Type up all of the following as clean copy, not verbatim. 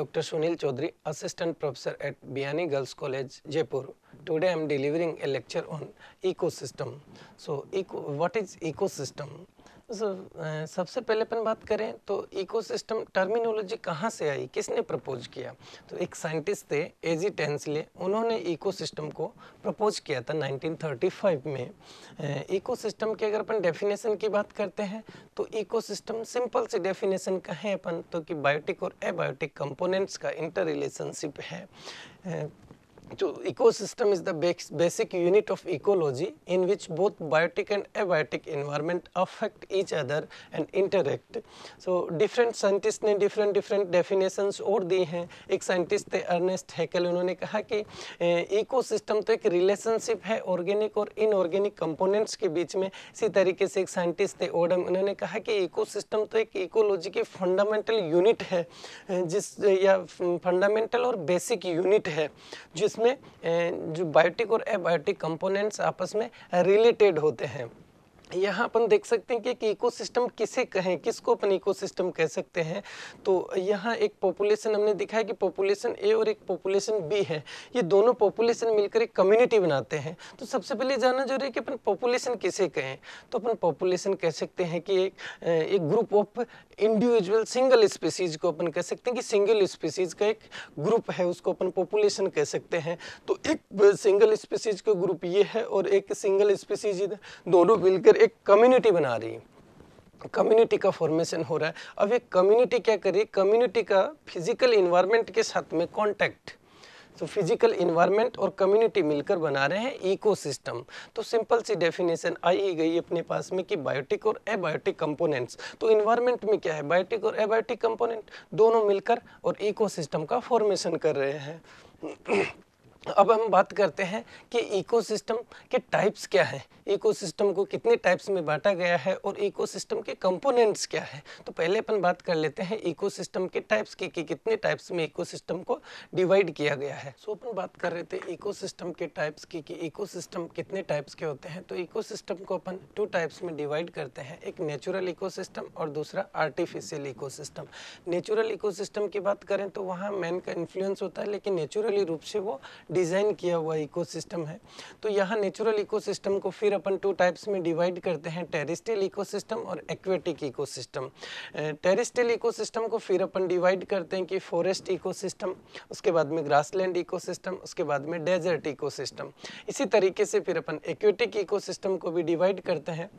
Dr. Sunil Chaudhary, Assistant Professor at Biani Girls College, Jaipur. Today I am delivering a lecture on ecosystem. So, what is ecosystem? सबसे पहले अपन बात करें तो ecosystem terminology कहाँ से आई, किसने प्रपोज किया? तो एक साइंटिस्ट थे एजी टेंसले, उन्होंने इकोसिस्टम को प्रपोज किया था 1935 में। इकोसिस्टम की अगर अपन डेफिनेशन की बात करते हैं तो इकोसिस्टम सिंपल सी डेफिनेशन कहें अपन तो कि बायोटिक और एबायोटिक कंपोनेंट्स का इंटर रिलेशनशिप है। So, ecosystem is the basic unit of ecology in which both biotic and abiotic environment affect each other and interact. So, different scientists ने different definitions और दी हैं। एक scientist थे Ernest Hückel, उन्होंने कहा कि ecosystem तो एक relationship है organic और inorganic components के बीच में। इसी तरीके से एक scientist थे ओडम, उन्होंने कहा कि ecosystem तो एक ecology की fundamental unit है, जिस या fundamental और basic unit है जिस में जो बायोटिक और एबायोटिक कंपोनेंट्स आपस में रिलेटेड होते हैं। यहाँ अपन देख सकते हैं कि इकोसिस्टम किसे कहें, किसको अपन इकोसिस्टम कह सकते हैं। तो यहाँ एक पॉपुलेशन हमने दिखाया कि पॉपुलेशन ए और एक पॉपुलेशन बी है, ये दोनों पॉपुलेशन मिलकर एक कम्युनिटी बनाते हैं। तो सबसे पहले जानना जरूरी है कि अपन पॉपुलेशन किसे कहें। तो अपन पॉपुलेशन कह सकते हैं कि एक group of individual single species को अपन कह सकते हैं कि सिंगल स्पीसीज का एक ग्रुप है, उसको अपन पॉपुलेशन कह सकते हैं। तो एक सिंगल स्पीसीज का ग्रुप ये है और एक सिंगल स्पीसीज, दोनों मिलकर एक कम्युनिटी बना रही है, कम्युनिटी का फॉर्मेशन हो रहा है। अब ये कम्युनिटी क्या कर रही है, कम्युनिटी का फिजिकल इन्वायरमेंट के साथ में कॉन्टैक्ट, तो फिजिकल इन्वायरमेंट और कम्युनिटी मिलकर बना रहे हैं इकोसिस्टम। तो सिंपल सी डेफिनेशन आई गई अपने पास में कि बायोटिक और एबायोटिक कंपोनेंट्स। तो इन्वायरमेंट में क्या है, बायोटिक और एबायोटिक कंपोनेंट दोनों मिलकर और इकोसिस्टम का फॉर्मेशन कर रहे हैं। अब हम बात करते हैं कि इकोसिस्टम के टाइप्स क्या हैं, इकोसिस्टम को कितने टाइप्स में बांटा गया है और इकोसिस्टम के कंपोनेंट्स क्या है। तो पहले अपन बात कर लेते हैं इकोसिस्टम के टाइप्स की कि कितने टाइप्स में इकोसिस्टम को डिवाइड किया गया है। सो अपन बात कर रहे थे इकोसिस्टम के टाइप्स की कि इकोसिस्टम कितने टाइप्स के होते हैं। तो इकोसिस्टम को अपन 2 टाइप्स में डिवाइड करते हैं, एक नेचुरल इकोसिस्टम और दूसरा आर्टिफिशियल इकोसिस्टम। नेचुरल इकोसिस्टम की बात करें तो वहाँ मैन का इन्फ्लुएंस होता है, लेकिन नेचुरली रूप से वो डिज़ाइन किया हुआ इकोसिस्टम है। तो यहाँ नेचुरल इकोसिस्टम को फिर अपन 2 टाइप्स में डिवाइड करते हैं, टेरेस्ट्रियल इकोसिस्टम और एक्वेटिक इकोसिस्टम। टेरेस्ट्रियल इकोसिस्टम को फिर अपन डिवाइड करते हैं कि फॉरेस्ट इकोसिस्टम, उसके बाद में ग्रासलैंड इकोसिस्टम, उसके बाद में डेजर्ट इकोसिस्टम। इसी तरीके से फिर अपन एक्वेटिक इकोसिस्टम को भी डिवाइड करते हैं,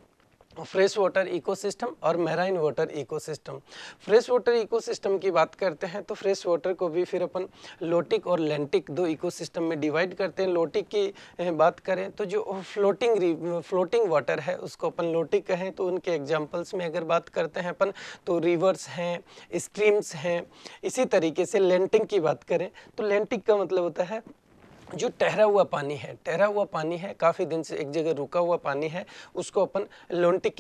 फ्रेश वाटर इकोसिस्टम और marine water ecosystem. Fresh water ecosystem की बात करते हैं तो फ्रेश वाटर को भी फिर अपन लोटिक और लैंटिक 2 इकोसिस्टम में डिवाइड करते हैं। लोटिक की बात करें तो जो फ्लोटिंग वाटर है उसको अपन लोटिक कहें। तो उनके एग्जांपल्स में अगर बात करते हैं अपन तो रिवर्स हैं, स्ट्रीम्स हैं। इसी तरीके से लैंटिक की बात करें तो लैंटिक का मतलब होता है जो ठहरा हुआ पानी है, ठहरा हुआ पानी है, काफ़ी दिन से एक जगह रुका हुआ पानी है, उसको अपन लेंटिक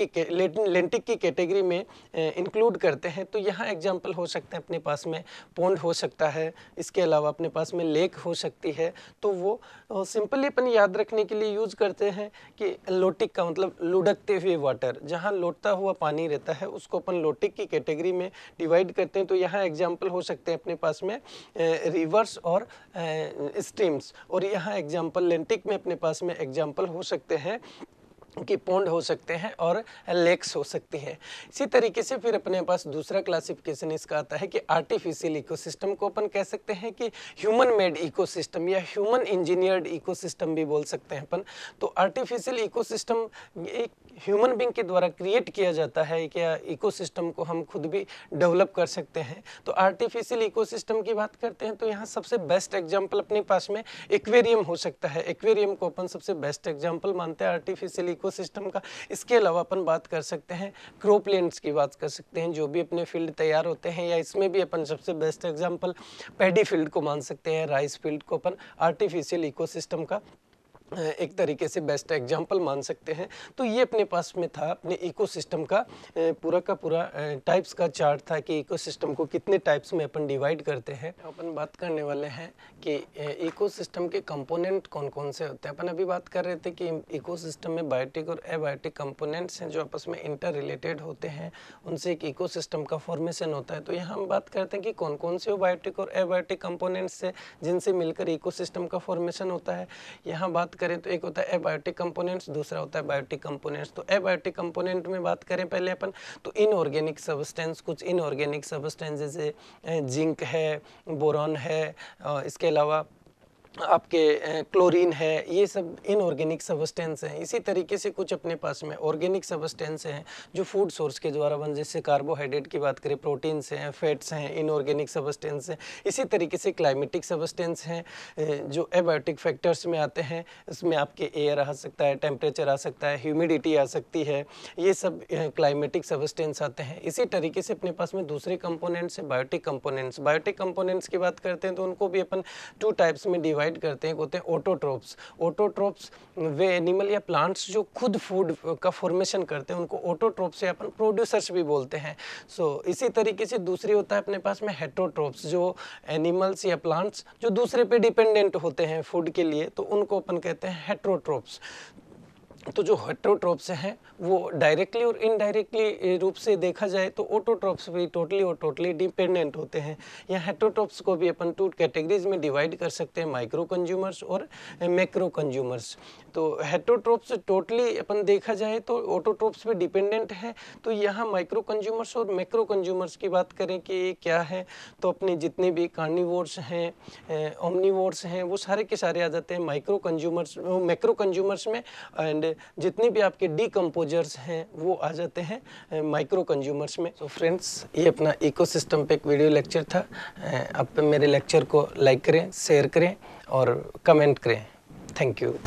की कैटेगरी में इंक्लूड करते हैं। तो यहाँ एग्जांपल हो सकते हैं अपने पास में पॉन्ड हो सकता है, इसके अलावा अपने पास में लेक हो सकती है। तो वो सिंपली अपन याद रखने के लिए यूज़ करते हैं कि लोटिक का मतलब लुढ़कते हुए वाटर, जहाँ लौटता हुआ पानी रहता है उसको अपन लोटिक की कैटेगरी में डिवाइड करते हैं। तो यहाँ एग्जाम्पल हो सकते हैं अपने पास में रिवर्स और स्ट्रीम्स। और यहाँ एग्जाम्पल लेंटिक में अपने पास में एग्जाम्पल हो सकते हैं कि पॉन्ड हो सकते हैं और लेक्स हो सकती हैं। इसी तरीके से फिर अपने पास दूसरा क्लासिफिकेशन इसका आता है कि आर्टिफिशियल इकोसिस्टम को अपन कह सकते हैं कि ह्यूमन मेड इकोसिस्टम या ह्यूमन इंजीनियर्ड इकोसिस्टम भी बोल सकते हैं अपन। तो आर्टिफिशियल इकोसिस्टम एक ह्यूमन बीइंग के द्वारा क्रिएट किया जाता है, क्या इकोसिस्टम को हम खुद भी डेवलप कर सकते हैं। तो आर्टिफिशियल इकोसिस्टम की बात करते हैं तो यहाँ सबसे बेस्ट एग्जाम्पल अपने पास में एक्वेरियम हो सकता है। एक्वेरियम को अपन सबसे बेस्ट एग्जाम्पल मानते हैं आर्टिफिशियल इकोसिस्टम का। इसके अलावा अपन बात कर सकते हैं क्रोपलैंड्स की बात कर सकते हैं, जो भी अपने फील्ड तैयार होते हैं, या इसमें भी अपन सबसे बेस्ट एग्जाम्पल पैडी फील्ड को मान सकते हैं, राइस फील्ड को अपन आर्टिफिशियल इकोसिस्टम का एक तरीके से बेस्ट एग्जांपल मान सकते हैं। तो ये अपने पास में था अपने इकोसिस्टम का पूरा का पूरा टाइप्स का चार्ट था कि इकोसिस्टम को कितने टाइप्स में अपन डिवाइड करते हैं। अपन बात करने वाले हैं कि इकोसिस्टम के कंपोनेंट कौन कौन से होते हैं। अपन अभी बात कर रहे थे कि इकोसिस्टम में बायोटिक और एबायोटिक कंपोनेंट्स हैं जो आपस में इंटर रिलेटेड होते हैं, उनसे एक इकोसिस्टम का फॉर्मेशन होता है। तो यहाँ हम बात करते हैं कि कौन कौन से बायोटिक और एबायोटिक कंपोनेंट्स हैं जिनसे मिलकर इकोसिस्टम का फॉर्मेशन होता है। यहाँ बात करें तो एक होता है एबायोटिक कंपोनेंट्स, दूसरा होता है बायोटिक कंपोनेंट्स। तो एबायोटिक कंपोनेंट में बात करें पहले अपन तो इनऑर्गेनिक सब्सटेंस, कुछ इनऑर्गेनिक सब्सटेंस जैसे जिंक है, बोरॉन है, इसके अलावा आपके क्लोरीन है, ये सब इनऑर्गेनिक सब्सटेंस हैं। इसी तरीके से कुछ अपने पास में ऑर्गेनिक सब्सटेंस हैं जो फूड सोर्स के द्वारा बन, जैसे कार्बोहाइड्रेट की बात करें, प्रोटीन्स हैं, फैट्स हैं, इनऑर्गेनिक सब्सटेंस हैं। इसी तरीके से क्लाइमेटिक सब्सटेंस हैं जो एबायोटिक फैक्टर्स में आते हैं। इसमें आपके एयर आ सकता है, टेम्परेचर आ सकता है, ह्यूमिडिटी आ सकती है, ये सब क्लाइमेटिक सब्सटेंस आते हैं। इसी तरीके से अपने पास में दूसरे कंपोनेंट्स है बायोटिक कंपोनेंट्स। बायोटिक कंपोनेंट्स की बात करते हैं तो उनको भी अपन 2 टाइप्स में डिवाइड करते हैं। होते हैं ऑटोट्रोप्स। ऑटोट्रोप्स वे एनिमल या प्लांट्स जो खुद फूड का फॉर्मेशन करते हैं, उनको ऑटोट्रोप्स या अपन प्रोड्यूसर्स भी बोलते हैं। इसी तरीके से दूसरी होता है अपने पास में हेटेरोट्रोप्स, जो एनिमल्स या प्लांट्स जो दूसरे पे डिपेंडेंट होते हैं फूड के लिए, तो उनको अपन कहते हैं हेटेरोट्रोप्स। तो जो हेटेरोट्रोप्स हैं वो डायरेक्टली और इनडायरेक्टली रूप से देखा जाए तो ऑटोट्रोप्स भी टोटली और टोटली डिपेंडेंट होते हैं। या हेटेरोट्रोप्स को भी अपन 2 कैटेगरीज में डिवाइड कर सकते हैं, माइक्रो कंज्यूमर्स और मैक्रो कंज्यूमर्स। तो हेटेरोट्रोप्स टोटली अपन देखा जाए तो ऑटोट्रोप्स भी डिपेंडेंट है। तो यहाँ माइक्रो कंज्यूमर्स और मैक्रो कंज्यूमर्स की बात करें कि क्या है, तो अपने जितने भी कार्निवोर्स हैं, ओमनिवोर्स हैं, वो सारे के सारे आ जाते हैं माइक्रो कंज्यूमर्स, मैक्रो कंज्यूमर्स में। एंड जितने भी आपके डीकम्पोजर्स हैं वो आ जाते हैं माइक्रो कंज्यूमर्स में। तो फ्रेंड्स, ये अपना इकोसिस्टम पे एक वीडियो लेक्चर था। आप मेरे लेक्चर को लाइक करें, शेयर करें और कमेंट करें। Thank you.